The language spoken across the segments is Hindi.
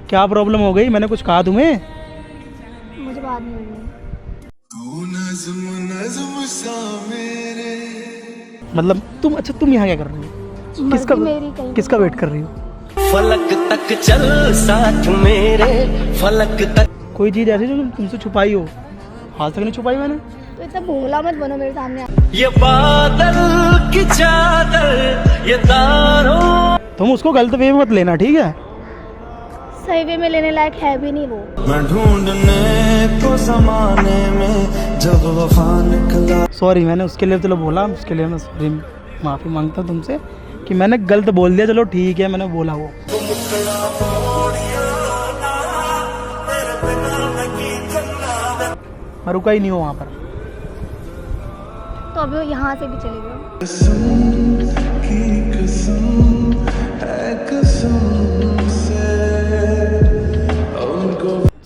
क्या प्रॉब्लम हो गई? मैंने कुछ कहा तुम्हें? मुझे बात नहीं करनी। मतलब तुम, अच्छा तुम यहाँ क्या कर रही हो? किसका मर्जी मेरी कहीं किसका वेट कर रही हो? फलक तक चल साथ मेरे, फलक तक। कोई चीज़ ऐसी जो तुमसे छुपाई हो? आज तक नहीं छुपाई मैंने। तो इतना भोला मत बनो मेरे सामने। ये बादल की चादर, ये तारों। तुम उसको गलत वे में मत लेना, ठीक है? सही वे में लेने लायक है भी नहीं वो। मैं ढूंढने को ज़माने में जब वफा निकला। सॉरी, मैंने उसके लिए चलो बोला, उसके लिए मैं सॉरी माफ़ी मांगता हूँ तुमसे कि मैंने गलत बोल दिया। चलो ठीक है, मैंने बोला वो। मैं रुका ही नहीं हूँ वहाँ पर। तो अभी यहाँ से भी चले गए।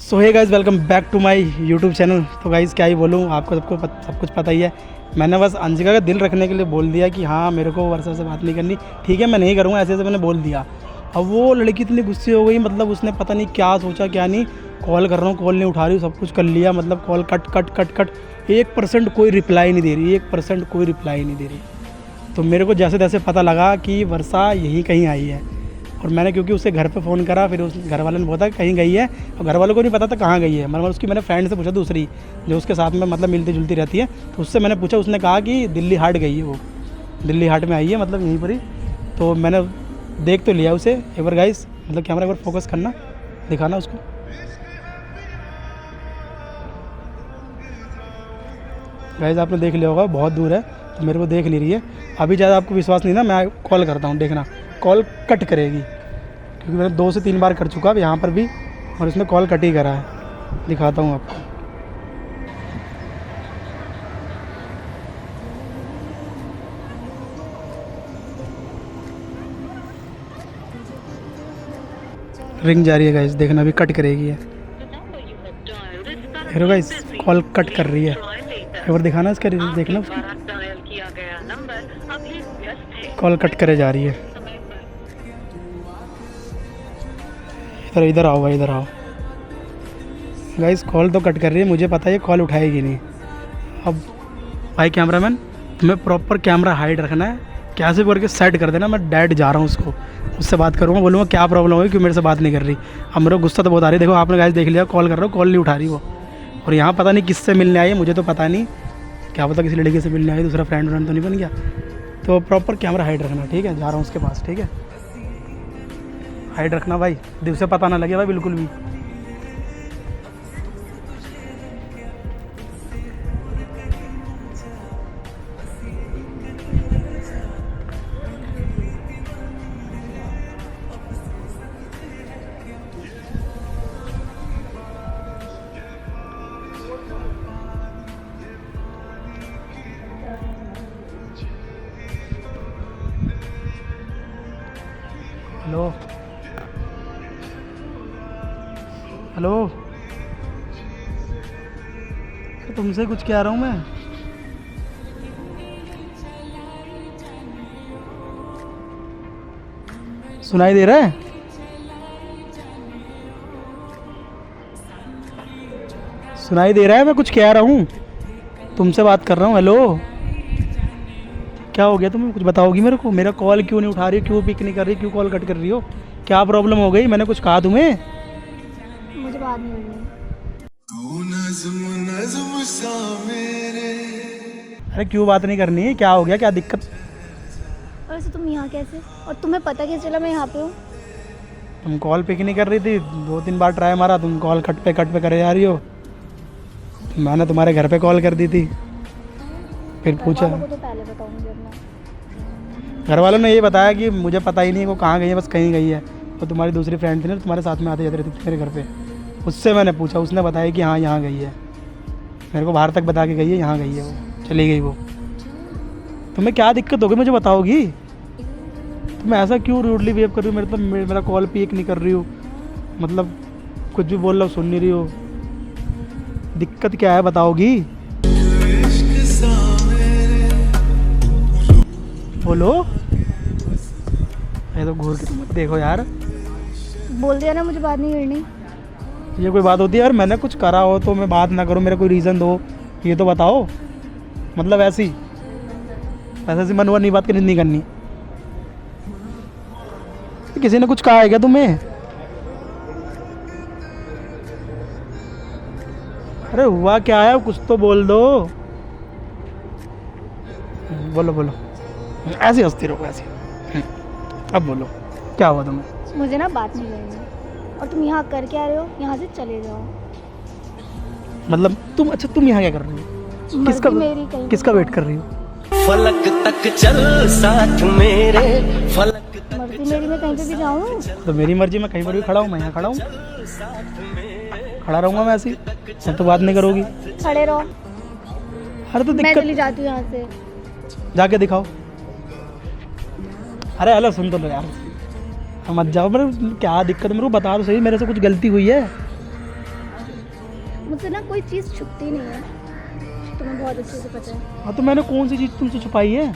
So hey guys, welcome back to my YouTube channel. तो गाइस क्या ही बोलूँ, आपको सब कुछ पता ही है। मैंने बस अंशिका का दिल रखने के लिए बोल दिया कि हाँ मेरे को वर्षा से बात नहीं करनी, ठीक है मैं नहीं करूँगा, ऐसे मैंने बोल दिया। अब वो लड़की इतनी गुस्से हो गई, मतलब उसने पता नहीं क्या सोचा क्या नहीं। कॉल कर रहा हूँ, कॉल नहीं उठा रही हूँ, सब कुछ कर लिया, मतलब कॉल कट 1% कोई रिप्लाई नहीं दे रही, 1% कोई रिप्लाई नहीं दे रही। तो मेरे को जैसे तैसे पता लगा कि वर्षा यहीं कहीं आई है। और मैंने क्योंकि उसे घर पे फ़ोन करा, फिर उस घर वाले ने बोला कहीं गई है, और घर वालों को नहीं पता था कहाँ गई है। मतलब उसकी मैंने फ्रेंड से पूछा, दूसरी जो उसके साथ में मतलब मिलती जुलती रहती है, तो उससे मैंने पूछा, उसने कहा कि दिल्ली हाट गई है, वो दिल्ली हाट में आई है, मतलब यहीं पर ही। तो मैंने देख तो लिया उसे। एक बार गाइस, मतलब कैमरा एक बार फोकस करना, दिखाना उसको। गाइस आपने देख लिया होगा, बहुत दूर है तो मेरे को देख नहीं रही है। अभी ज़्यादा आपको विश्वास नहीं ना, मैं कॉल करता हूँ, देखना कॉल कट करेगी, क्योंकि मैंने 2 से 3 बार कर चुका अब यहाँ पर भी, और इसमें कॉल कट ही करा है। दिखाता हूँ आपको। रिंग जा रही है गाइस, देखना अभी कट करेगी है। हेलो गाइस, कॉल कट कर रही है। एक बार दिखाना इसका, देखना उसकी कॉल कट करे जा रही है। इधर आओ भाई, इधर आओ गाइस। कॉल तो कट कर रही है, मुझे पता है ये कॉल उठाएगी नहीं। अब भाई कैमरामैन, तुम्हें प्रॉपर कैमरा हाइड रखना है, कैसे करके सेट कर देना। मैं डायरेक्ट जा रहा हूँ उसको, उससे बात करूँगा, बोलूँगा क्या प्रॉब्लम होगी, क्यों मेरे से बात नहीं कर रही। अब मेरे को गुस्सा तो बहुत आ रही है। देखो आपने गाइस देख लिया, कॉल कर रहा हूँ, कॉल नहीं उठा रही वो। और यहाँ पता नहीं किससे मिलने आई है, मुझे तो पता नहीं, क्या पता किसी लड़की से मिलने आई, दूसरा फ्रेंड तो नहीं बन गया। तो प्रॉपर कैमरा हाइड रखना, ठीक है? जा रहा हूँ उसके पास, ठीक है? हाइड रखना भाई, दिल से पता ना लगे भाई बिल्कुल भी। हेलो हेलो, तुमसे कुछ कह रहा हूँ मैं। सुनाई दे रहा है? सुनाई दे रहा है? मैं कुछ कह रहा हूँ, तुमसे बात कर रहा हूँ। हेलो, क्या हो गया तुम्हें? कुछ बताओगी मेरे को? मेरा कॉल क्यों नहीं उठा रही हो, क्यों पिक नहीं कर रही, क्यों कॉल कट कर रही हो? क्या प्रॉब्लम हो गई? मैंने कुछ कहा तुम्हें? मुझे बात नहीं करनी। अरे क्यों बात नहीं करनी है? क्या हो गया, क्या दिक्कत? और वैसे तुम यहाँ कैसे, और तुम्हें पता कैसे चला मैं यहाँ पे हूँ? तुम कॉल पिक नहीं कर रही थी, 2-3 बार ट्राई मारा, तुम कॉल कट पे करे जा रही हो। मैंने तुम्हारे घर पे कॉल कर दी थी, फिर पूछा। घर वालों को तो पहले बताऊंगी अपना। घर वालों ने ये बताया कि मुझे पता ही नहीं वो कहाँ गई है, बस कहीं गई है। तो तुम्हारी दूसरी फ्रेंड थी ना, तुम्हारे साथ में आते जाते रहती थी मेरे घर पे, उससे मैंने पूछा, उसने बताया कि हाँ यहाँ गई है। मेरे को बाहर तक बता के गई है, यहाँ गई है, वो चली गई वो। तुम्हें क्या दिक्कत होगी मुझे बताओगी? तुम ऐसा क्यों रूडली बिहेव कर रही हो मेरे? मतलब मेरा कॉल पिक नहीं कर रही हो, मतलब कुछ भी बोल रहा हूँ सुन नहीं रही हो, दिक्कत क्या है बताओगी? बोलो। ये तो घूर के तुम देखो यार, बोल दिया ना मुझे बात नहीं करनी। ये कोई बात होती है यार? मैंने कुछ करा हो तो मैं बात ना करूँ, मेरा कोई रीज़न दो, ये तो बताओ। मतलब ऐसी मन हुआ नहीं बात करनी नहीं करनी। किसी ने कुछ कहा है क्या तुम्हें? अरे हुआ क्या है, कुछ तो बोल दो। बोलो बोलो, ऐसी हंसती रहो ऐसी। अब बोलो क्या हुआ तुम्हें? मुझे ना बात नहीं करनी और तुम यहाँ कर क्या रहे हो? यहाँ से चले जाओ। मतलब तुम, अच्छा तुम यहाँ क्या कर रही हो? किसका मेरी कहीं किसका वेट कर रही हो? फलक तक चल साथ मेरे, फलक मर्जी मेरी, मैं कहीं पे भी जाऊँ। तो मेरी मर्जी, मैं कहीं पर भी खड़ा हूँ, मैं यहाँ खड़ा हूँ, खड़ा रहूँगा मैं ऐसे ही। अब तो बात नहीं करोगी? खड़े रहो, अरे तो मैं दिक्कत, चली जाती हूँ यहाँ से। जाके दिखाओ। अरे हेलो सुन तो लो यार, मत जाओ। मेरे क्या दिक्कत है, मेरे को बता दो सही, मेरे से कुछ गलती हुई है? मुझसे ना कोई चीज़ छुपती नहीं है, तुम्हें बहुत अच्छे से पता है। हाँ तो मैंने कौन सी चीज़ तुमसे छुपाई है?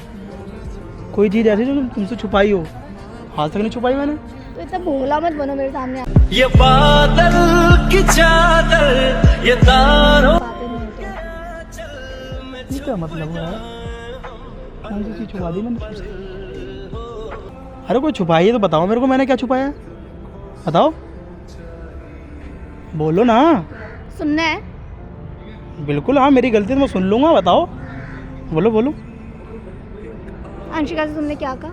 कोई चीज़ ऐसी जो तुमसे छुपाई हो? आज तक नहीं छुपाई मैंने। तो इतना भोला मत बनो मेरे सामने। ये बादल की चादर, ये तारों बातें नहीं होती। ये क्या मतलब हो रहा है? कौन सी चीज़ छुपा दी मैंने तुमसे? अरे कोई छुपाई है तो बताओ मेरे को, मैंने क्या छुपाया? बताओ, बोलो ना। सुनना है? बिल्कुल हाँ, मेरी गलती है तो मैं सुन लूँगा, बताओ, बोलो बोलो। अंशिका से तुमने क्या कहा?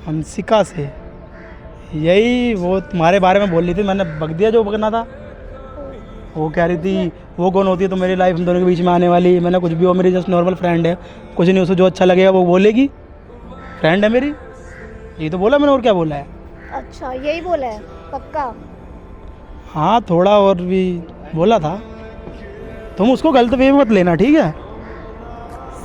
हंसिका से यही, वो तुम्हारे बारे में बोल रही थी, मैंने बक दिया जो बकना था। वो कह रही थी वो कौन होती है तो मेरी लाइफ हम दोनों के बीच में आने वाली। मैंने कुछ भी हो, मेरी जस्ट नॉर्मल फ्रेंड है, कुछ नहीं, उसे जो अच्छा लगेगा वो बोलेगी, फ्रेंड है मेरी, यही तो बोला मैंने, और क्या बोला है? अच्छा यही बोला है? पक्का? हाँ थोड़ा और भी बोला था। तुम उसको गलत वे में मत लेना, ठीक है?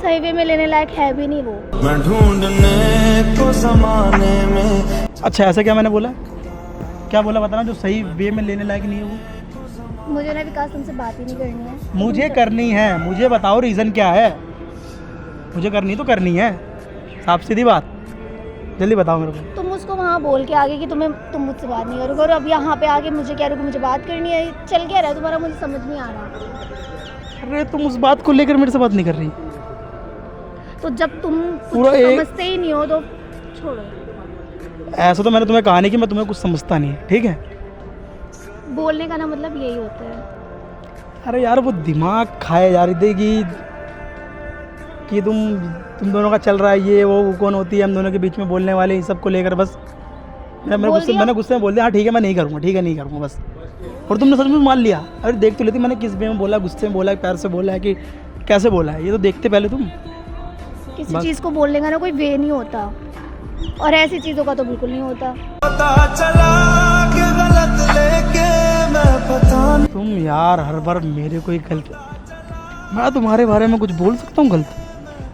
सही वे में लेने लायक है भी नहीं वो। मैं ढूंढने को जमाने में। अच्छा ऐसा क्या मैंने बोला? क्या बोला बताना, जो सही वे में लेने लायक नहीं है वो? मुझे ना विकास तुमसे बात ही नहीं करनी है। मुझे करनी है, मुझे बताओ रीज़न क्या है? मुझे करनी तो करनी है, साफ सीधी बात, जल्दी बताओ मेरे को। तुम उसको वहाँ बोल के आगे कि तुम मुझसे बात नहीं करोगे, और अब यहाँ पे आके मुझे कह रहे हो कि मुझे बात करनी है। चल क्या रहा है तुम्हारा, मुझे समझ नहीं आ रहा। अरे तुम उस बात को लेकर मेरे से बात नहीं कर रही? तो जब तुम कुछ पूरा एक- समझते ही नहीं हो तो छोड़ो। ऐसा तो मैंने तुम्हें कहा नहीं कि मैं तुम्हें कुछ समझता नहीं है, ठीक है? बोलने का ना मतलब यही होता है। अरे यार वो दिमाग खाए जा रही थी कि तुम दोनों का चल रहा है ये वो कौन होती है हम दोनों के बीच में बोलने वाले, इन सब को लेकर बस मैंने गुस्से में बोल दिया। हाँ ठीक है मैं नहीं करूँगा, ठीक है नहीं करूँगा बस। और तुमने सच में मान लिया? अरे देख तो लेती मैंने किस वे में बोला, गुस्से में बोला है, प्यार से बोला है कि कैसे बोला है, ये तो देखते पहले तुम। किसी चीज़ को बोलने का ना कोई वे नहीं होता, और ऐसी चीज़ों का तो बिल्कुल नहीं होता। पता चला कि गलत लेके मैं पता नहीं। तुम यार हर बार मेरे को ही गलत, मैं तुम्हारे बारे में कुछ बोल सकता हूँ गलत?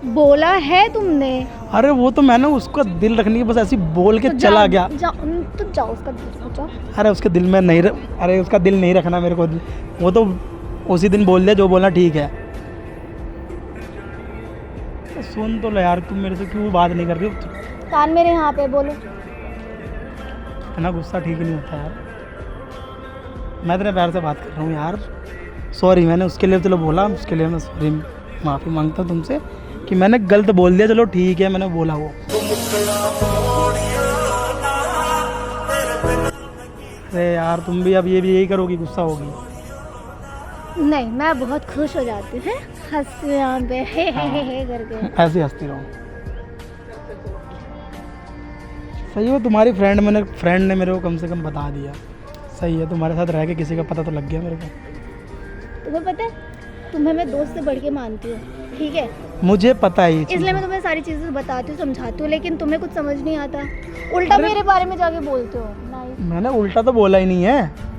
बोला है तुमने। अरे वो तो मैंने उसका दिल रखने की बस ऐसी बोल के तो चला गया। तो जाओ उसका दिल जाओ। अरे उसके दिल में नहीं अरे उसका दिल नहीं रखना मेरे को, वो तो उसी दिन बोल दिया जो बोलना, ठीक है? सुन तो लो यार, तुम मेरे से क्यों बात नहीं कर रही हो? कान मेरे यहाँ पे बोलो। इतना गुस्सा ठीक नहीं होता यार, मैं तेरे प्यार से बात कर रहा हूँ यार। सॉरी, मैंने उसके लिए चलो बोला, उसके लिए मैं सॉरी, माफ़ी मांगता हूँ तुमसे कि मैंने गलत बोल दिया। चलो ठीक है, मैंने बोला वो। अरे यार तुम भी अब ये भी यही करोगी, गुस्सा होगी? नहीं, मैं बहुत खुश हो जाती हूँ हंसती यहाँ पे हे करके। ऐसे हंसती रहो। सही हो, तुम्हारी फ्रेंड ने मेरे को कम से कम बता दिया। सही है, तुम्हारे साथ रह के किसी का पता तो लग गया मेरे को। तुम्हें पता है, तुम्हें मैं दोस्त से बढ़ के मानती हूँ, ठीक है? मुझे पता है ये चीज़। इसलिए मैं तुम्हें सारी चीज़ें बताती हूँ, समझाती हूँ, लेकिन तुम्हें कुछ समझ नहीं आता, उल्टा मेरे बारे में जाके बोलते हो। नहीं, मैंने उल्टा तो बोला ही नहीं है,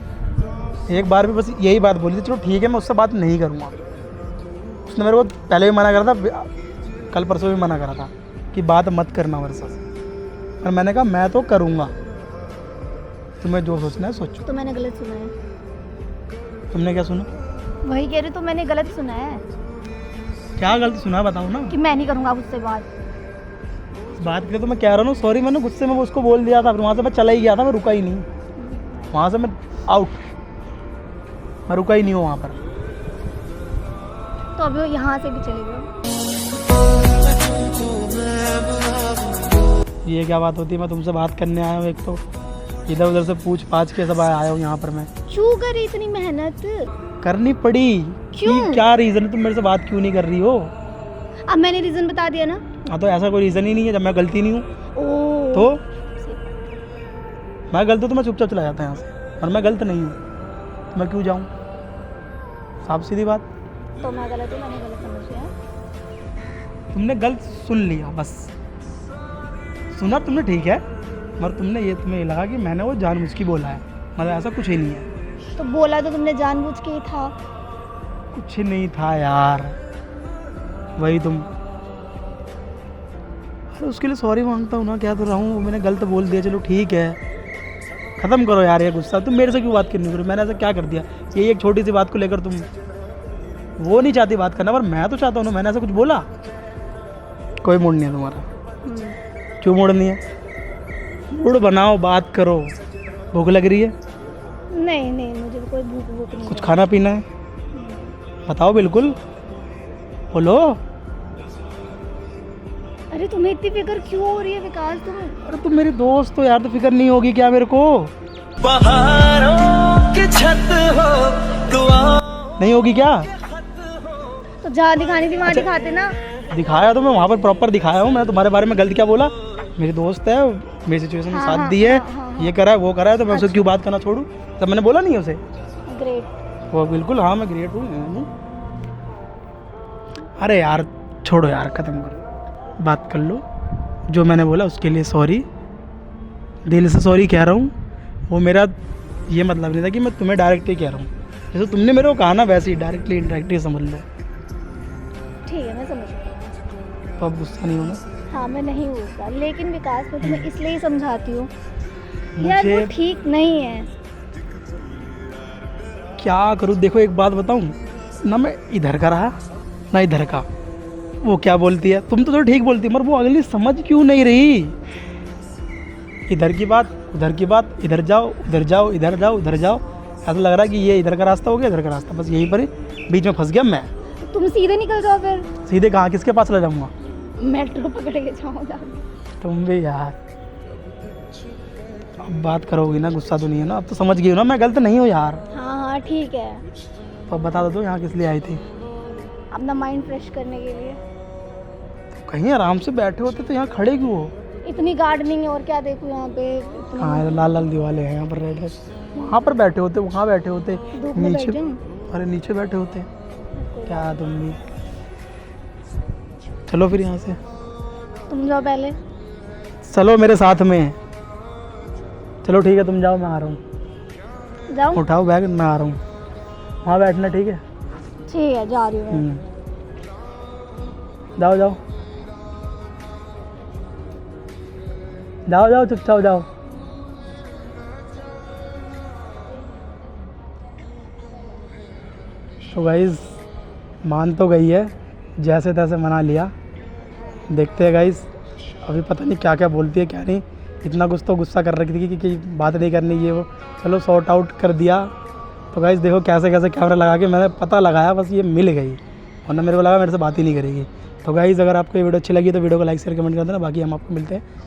एक बार भी बस यही बात बोली थी, चलो ठीक है मैं उससे बात नहीं करूँगा। उसने मेरे को पहले भी मना करा था, कल परसों भी मना करा था कि बात मत करना मेरे साथ, और मैंने कहा मैं तो करूँगा, तुम्हें जो सोचना है सोचो। तो मैंने गलत सुना है। तुमने क्या सुना? वही कह रही, तो मैंने गलत सुना है क्या गलत सुना बताओ ना। कि मैं नहीं करूँगा उससे बात। बात करें तो मैं कह रहा हूँ सॉरी, मैंने गुस्से में वो उसको बोल दिया था, फिर वहाँ से मैं चला ही गया था, मैं रुका ही नहीं, वहाँ से मैं आउट, मैं रुका ही नहीं हूँ वहाँ पर। तो अभी यहाँ से भी चले गए। ये क्या बात होती है, मैं तुमसे बात करने आया हूँ, एक तो इधर उधर से पूछ पाछ के सब आया हूँ यहाँ पर मैं। क्यों करी इतनी मेहनत? करनी पड़ी। क्यों? क्या रीज़न है, तुम मेरे से बात क्यों नहीं कर रही हो? अब मैंने रीज़न बता दिया ना। हाँ तो ऐसा कोई रीज़न ही नहीं है, जब मैं गलती नहीं हूँ ओह तो मैं गलत हूँ तो मैं चुपचाप चला जाता यहाँ से, और मैं गलत नहीं हूँ तो मैं क्यों जाऊँ? साफ सीधी बात। तो मैं गलत हूँ, मैंने गलत समझ लिया। तुमने गलत सुन लिया, बस सुना तुमने, ठीक है, मगर तुम्हें ये लगा कि मैंने वो जानबूझ के बोला है, मतलब ऐसा कुछ ही नहीं है। तो बोला तो तुमने जानबूझ के ही था। कुछ नहीं था यार, वही तुम। अरे उसके लिए सॉरी मांगता हूँ ना, क्या तो रहा हूँ, मैंने गलत बोल दिया, चलो ठीक है, ख़त्म करो यार ये गुस्सा। तुम मेरे से क्यों बात करनी करो, मैंने ऐसा क्या कर दिया? ये एक छोटी सी बात को लेकर तुम वो नहीं चाहती बात करना, पर मैं तो चाहता हूँ ना, मैंने ऐसा कुछ बोला? कोई मूड नहीं है तुम्हारा? क्यों मूड नहीं है? मूड बनाओ, बात करो। भूख लग रही है? नहीं नहीं, मुझे कोई भूख नहीं कुछ है। खाना पीना है? बताओ, बिल्कुल बोलो। अरे तुम्हें इतनी फिक्र क्यों हो रही है विकास? अरे तुम मेरी दोस्त हो यार, तो फिक्र नहीं होगी क्या मेरे को? पहाड़ों की छत हो दुआ नहीं होगी क्या? तो जहाँ दिखानी थी वहाँ अच्छा। दिखाते ना। दिखाया तो मैं वहाँ पर प्रॉपर दिखाया हूँ, मैं तुम्हारे बारे में गलत क्या बोला? मेरी दोस्त है, मेरी सिचुएशन में हाँ, साथ हाँ, दी है, हाँ, ये करा है वो करा है, तो मैं उससे क्यों बात करना छोड़ूं? तब मैंने बोला नहीं उसे? ग्रेट। वो बिल्कुल, हाँ मैं ग्रेट हूँ। अरे यार छोड़ो यार, ख़त्म करो, बात कर लो। जो मैंने बोला उसके लिए सॉरी, दिल से सॉरी कह रहा हूँ। वो मेरा ये मतलब नहीं था कि मैं तुम्हें डायरेक्टली कह रहा हूँ, जैसे तुमने मेरे को कहा ना वैसे ही डायरेक्टली इनडायरेक्टली समझ लो। ठीक है, मैं समझ गई। तो अब गुस्सा नहीं होना। हाँ मैं नहीं हूँ उसका, लेकिन विकास मैं तुम्हें इसलिए ही समझाती हूँ यार, वो मुझे ठीक नहीं है। क्या करूँ? देखो एक बात बताऊँ ना, मैं इधर का रहा ना इधर का। वो क्या बोलती है, तुम तो ठीक बोलती है, मगर वो अगली समझ क्यों नहीं रही? इधर की बात उधर की बात, इधर जाओ उधर जाओ, इधर जाओ उधर जाओ, ऐसा लग रहा है कि ये इधर का रास्ता हो गया, इधर का रास्ता, बस यहीं पर ही बीच में फंस गया मैं। तुम सीधे निकल जाओ फिर। सीधे कहाँ, किसके पास ले जाऊँगा? मेट्रो पकड़ के जाऊँगा। तुम भी यार, अब बात करोगी ना, गुस्सा तो नहीं है ना? अब तो समझ गई हो ना मैं गलत नहीं हूँ यार? हाँ हाँ ठीक है। तो अब बता दो यहाँ किस लिए आई थी? अपना माइंड फ्रेश करने के लिए। कहीं आराम से बैठे होते तो यहाँ खड़े क्यों हो? इतनी गार्डनिंग है और क्या देखूँ यहाँ पे इतना- हाँ लाल लाल दीवारें हैं यहाँ पर, रेड रेड, वहाँ पर बैठे होते, वहाँ बैठे होते, धूप में नीचे, बैठे हूँ। अरे नीचे बैठे होते। क्या तुम भी, चलो फिर यहाँ से, तुम जाओ पहले। चलो मेरे साथ में। चलो ठीक है, तुम जाओ, मैं आ रहा हूँ। जाओ। उठाओ बैग, मैं आ रहा हूँ। वहाँ बैठना, ठीक है? ठीक है, जा रही हूँ मैं। जाओ जाओ जाओ जाओ, चुपचाप जाओ। तो गाइस मान तो गई है, जैसे तैसे मना लिया। देखते हैं गाइस, अभी पता नहीं क्या क्या बोलती है क्या नहीं। इतना कुछ तो गुस्सा कर रखी थी कि बात नहीं करनी ये वो, चलो सॉर्ट आउट कर दिया। तो गाइस देखो कैसे कैसे कैमरा लगा के मैंने पता लगाया, बस ये मिल गई, वरना मेरे को लगा मेरे से बात ही नहीं करेगी। तो गाइस अगर आपको ये वीडियो अच्छी लगी तो वीडियो को लाइक शेयर कमेंट कर देना। बाकी हम आपको मिलते हैं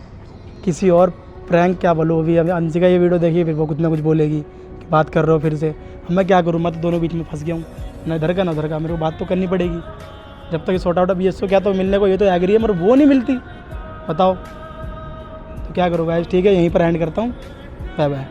किसी और प्रैंक, क्या बोलो, अभी अंशिका ये वीडियो देखी, फिर वो कुछ ना कुछ बोलेगी कि बात कर रहे हो फिर से। अब मैं क्या करूँ, मैं तो दोनों बीच में फंस गया हूँ, ना इधर का ना उधर का। मेरे को बात तो करनी पड़ेगी जब तक ये सॉर्ट आउट। अब ये क्या तो मिलने को ये तो एग्री है, मगर वो नहीं मिलती, बताओ तो क्या करूँ गाइस। ठीक है, यहीं पर एंड करता हूँ, बाय बाय।